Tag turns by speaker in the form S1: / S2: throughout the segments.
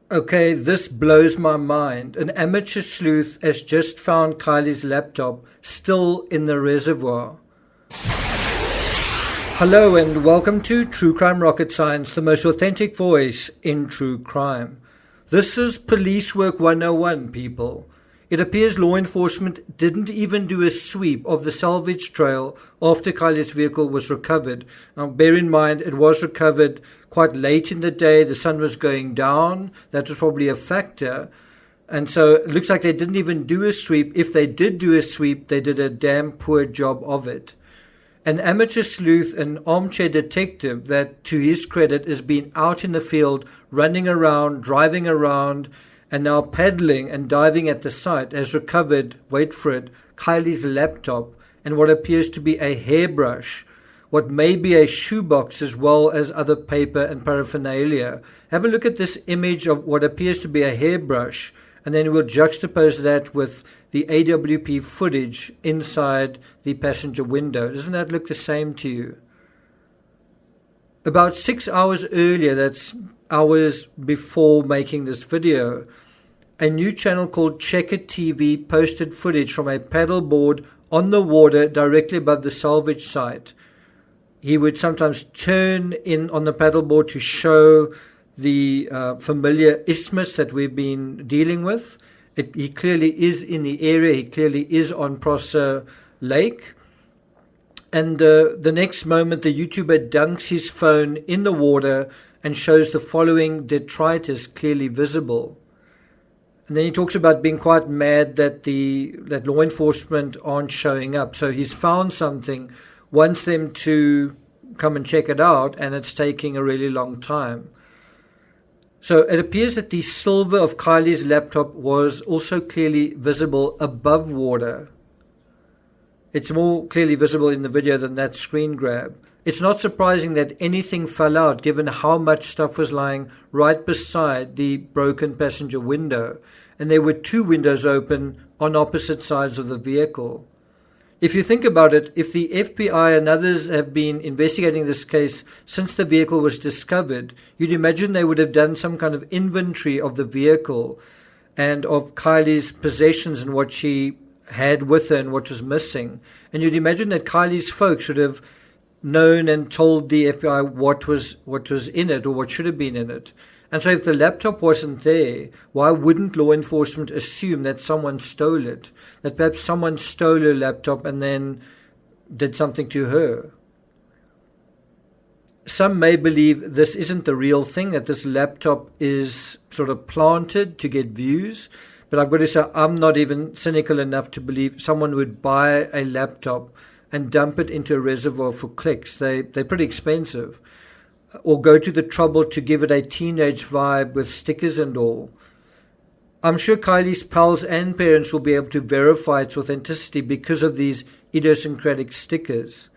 S1: Okay, this blows my mind. An amateur sleuth has just found Kiely'S laptop still in the reservoir. Hello and welcome to True Crime Rocket Science, the most authentic voice in true crime. This is Police Work 101, people. It appears law enforcement didn't even do a sweep of the salvage trail after Kiely'S vehicle was recovered. Now, bear in mind, it was recovered quite late in the day. The sun was going down. That was probably a factor. And so it looks like they didn't even do a sweep. If they did do a sweep, they did a damn poor job of it. An amateur sleuth, an armchair detective that, to his credit, has been out in the field, running around, driving around, and now paddling and diving at the site, has recovered, wait for it, Kiely'S laptop and what appears to be a hairbrush, what may be a shoebox, as well as other paper and paraphernalia. Have a look at this image of what appears to be a hairbrush, and then we'll juxtapose that with the AWP footage inside the passenger window. Doesn't that look the same to you? About 6 hours earlier, that's hours before making this video, a new channel called Checkit TV posted footage from a paddleboard on the water directly above the salvage site. He would sometimes turn in on the paddleboard to show the familiar isthmus that we've been dealing with. He clearly is in the area. He clearly is on Prosser Lake. And the next moment, the YouTuber dunks his phone in the water and shows the following detritus clearly visible. And then he talks about being quite mad that law enforcement aren't showing up. So he's found something, wants them to come and check it out, and it's taking a really long time. So it appears that the silver of Kiely'S laptop was also clearly visible above water. It's more clearly visible in the video than that screen grab. It's not surprising that anything fell out given how much stuff was lying right beside the broken passenger window. And there were two windows open on opposite sides of the vehicle. If you think about it, if the FBI and others have been investigating this case since the vehicle was discovered, you'd imagine they would have done some kind of inventory of the vehicle and of Kiely'S possessions and what she had with her and what was missing. And you'd imagine that Kiely'S folks should have known and told the FBI what was in it or what should have been in it. And so if the laptop wasn't there, why wouldn't law enforcement assume that someone stole it? That perhaps someone stole her laptop and then did something to her? Some may believe this isn't the real thing, that this laptop is sort of planted to get views. But I've got to say, I'm not even cynical enough to believe someone would buy a laptop and dump it into a reservoir for clicks. They're pretty expensive. Or go to the trouble to give it a teenage vibe with stickers and all. I'm sure Kiely'S pals and parents will be able to verify its authenticity because of these idiosyncratic stickers.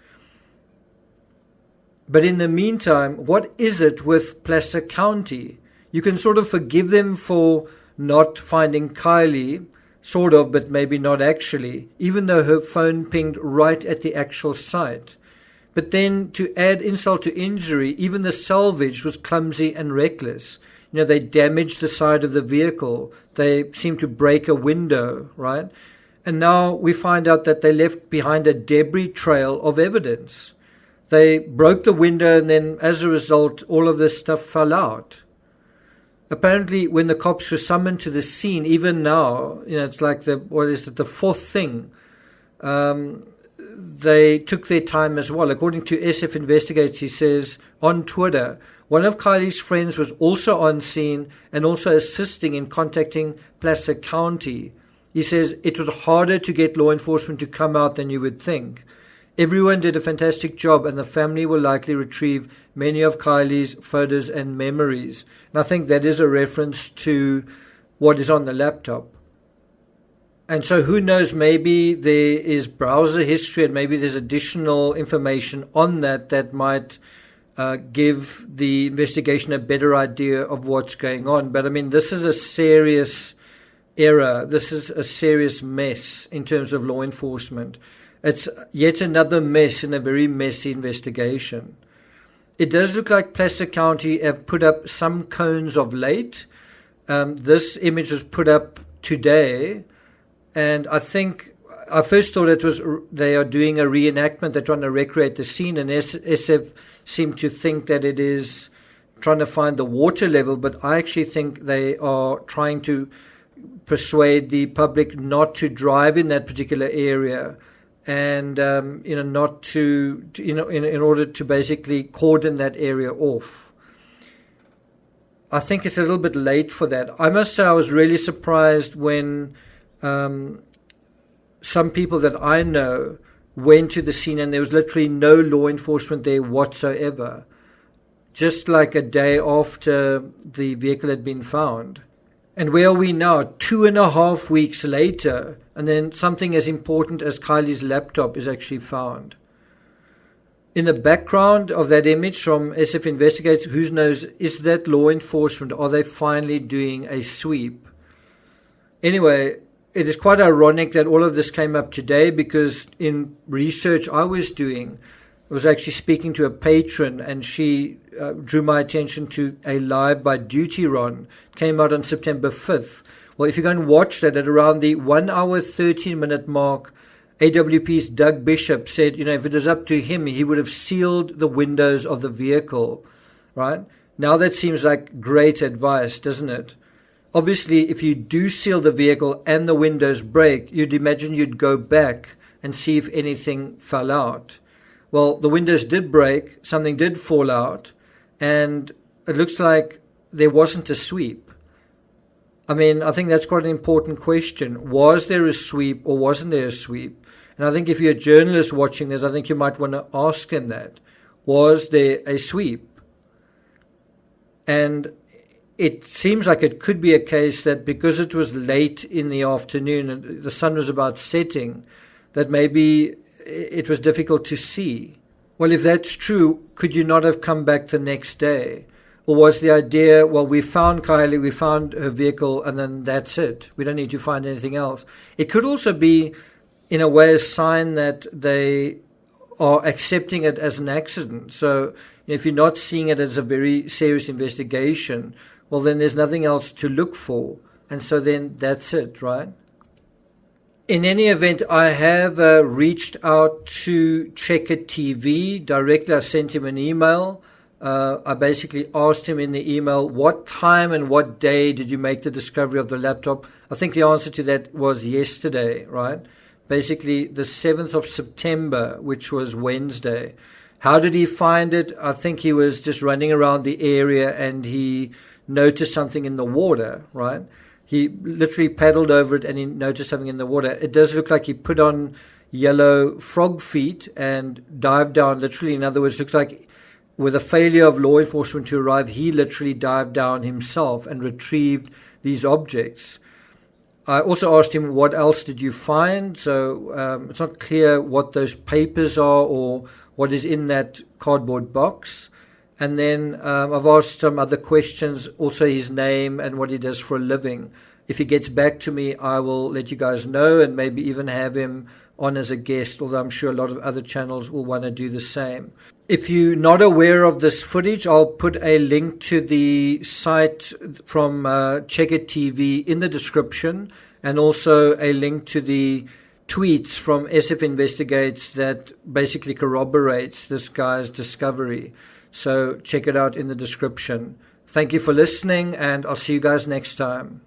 S1: But in the meantime, what is it with Placer County? You can sort of forgive them for not finding Kiely, sort of, but maybe not actually, even though her phone pinged right at the actual site. But then, to add insult to injury, even the salvage was clumsy and reckless. You know, they damaged the side of the vehicle. They seemed to break a window, right? And now we find out that they left behind a debris trail of evidence. They broke the window, and then as a result, all of this stuff fell out. Apparently, when the cops were summoned to the scene, even now, you know, it's like the fourth thing. They took their time as well. According to SF Investigates, he says on Twitter, one of Kiely'S friends was also on scene and also assisting in contacting Placer County. He says it was harder to get law enforcement to come out than you would think. Everyone did a fantastic job, and the family will likely retrieve many of Kiely'S photos and memories. And I think that is a reference to what is on the laptop. And so who knows, maybe there is browser history and maybe there's additional information on that might give the investigation a better idea of what's going on. But I mean, this is a serious error. This is a serious mess in terms of law enforcement. It's yet another mess in a very messy investigation. It does look like Placer County have put up some cones of late. This image was put up today, and I think I first thought it was they are doing a reenactment. They're trying to recreate the scene, and SF seem to think that it is trying to find the water level, but I actually think they are trying to persuade the public not to drive in that particular area, and not to in order to basically cordon that area off. I think it's a little bit late for that. I must say I was really surprised when some people that I know went to the scene and there was literally no law enforcement there whatsoever, just like a day after the vehicle had been found. And where are we now? 2.5 weeks later, and then something as important as Kiely'S laptop is actually found. In the background of that image from SF Investigates, who knows, is that law enforcement? Are they finally doing a sweep? Anyway, it is quite ironic that all of this came up today, because in research I was doing, I was actually speaking to a patron, and she drew my attention to a live by Duty Ron. Came out on September 5th. Well, if you go and watch that, at around the 1 hour 13-minute mark, AWP's Doug Bishop said, if it was up to him, he would have sealed the windows of the vehicle, right? Now that seems like great advice, doesn't it? Obviously, if you do seal the vehicle and the windows break, you'd imagine you'd go back and see if anything fell out. Well, the windows did break, something did fall out, and it looks like there wasn't a sweep. I mean, I think that's quite an important question. Was there a sweep or wasn't there a sweep? And I think if you're a journalist watching this, I think you might want to ask them that. Was there a sweep? And it seems like it could be a case that because it was late in the afternoon and the sun was about setting, that maybe it was difficult to see. Well, if that's true, could you not have come back the next day? Or was the idea, well, we found Kiely, we found her vehicle, and then that's it. We don't need to find anything else. It could also be, in a way, a sign that they are accepting it as an accident. So if you're not seeing it as a very serious investigation, well, then there's nothing else to look for. And so then that's it, right? In any event, I have reached out to Checkit TV directly. I sent him an email. I basically asked him in the email, what time and what day did you make the discovery of the laptop? I think the answer to that was yesterday, right? Basically the 7th of September, which was Wednesday. How did he find it? I think he was just running around the area and he noticed something in the water, right? He literally paddled over it and he noticed something in the water. It does look like he put on yellow frog feet and dived down, literally. In other words, looks like with a failure of law enforcement to arrive, he literally dived down himself and retrieved these objects. I also asked him, what else did you find? So it's not clear what those papers are or what is in that cardboard box. And then I've asked some other questions, also his name and what he does for a living. If he gets back to me, I will let you guys know and maybe even have him on as a guest, although I'm sure a lot of other channels will want to do the same. If you're not aware of this footage, I'll put a link to the site from Checkit TV in the description, and also a link to the tweets from SF Investigates that basically corroborates this guy's discovery. So check it out in the description. Thank you for listening, and I'll see you guys next time.